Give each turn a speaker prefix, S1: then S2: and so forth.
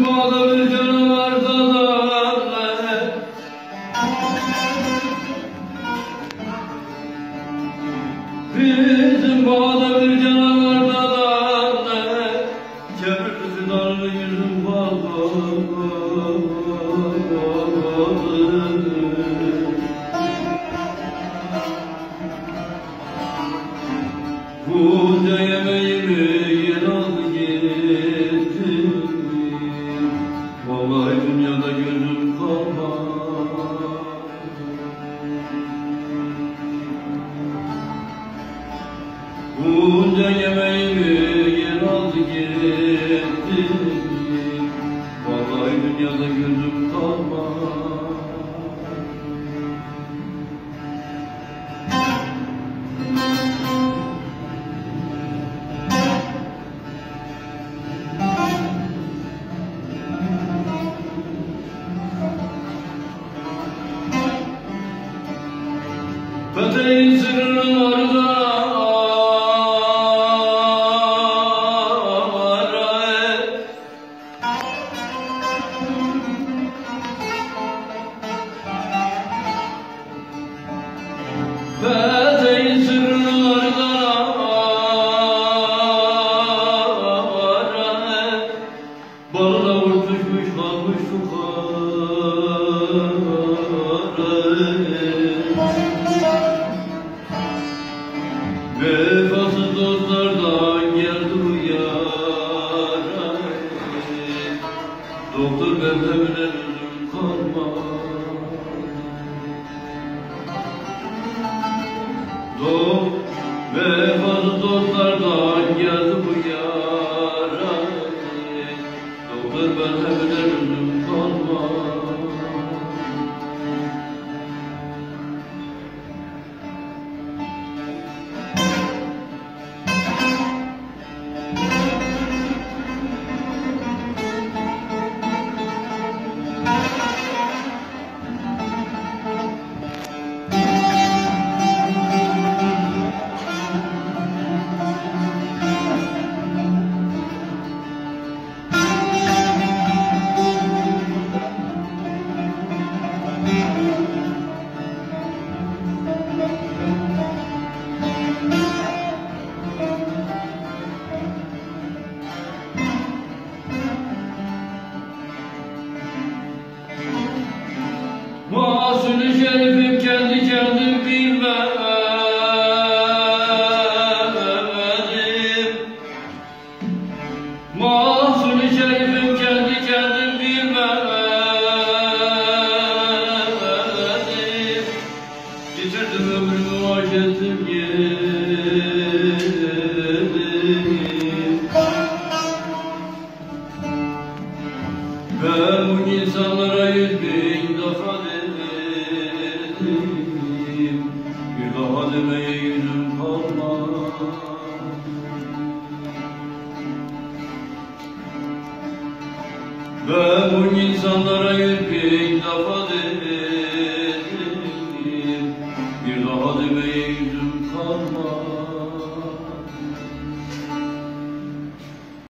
S1: bağda bir canavar dalar, bizim bağda bir canavar dalar, çevirdi darlı yüzüm bağlar. Bunca yemeğimi yer aldı gitti, vallahi dünyada gözüm kalmadı. Bunca yemeğimi yer aldı gitti, vallahi dünyada gözüm kalmadı. Peteğin sırrını orada peteğin sırrını orada balına vurtuşmuş kalmış fukara. Vefasız dostlardan geldi bu yara, doktor benden üzüm kalmadı. Vefasız dostlardan geldi bu yara, doktor benden üzüm kalmadı. Mahsul-i Şerif'im kendi kendim bilmedim, Mahsul-i Şerif'im kendi kendim bilmedim, yitirdim ömrümü aş ettim yedim. Ben bu insanlara 100.000 defa dedim, bir daha demeye yüzüm kalmadı. Ben bu insanlara 100.000 defa dedim, bir daha demeye yüzüm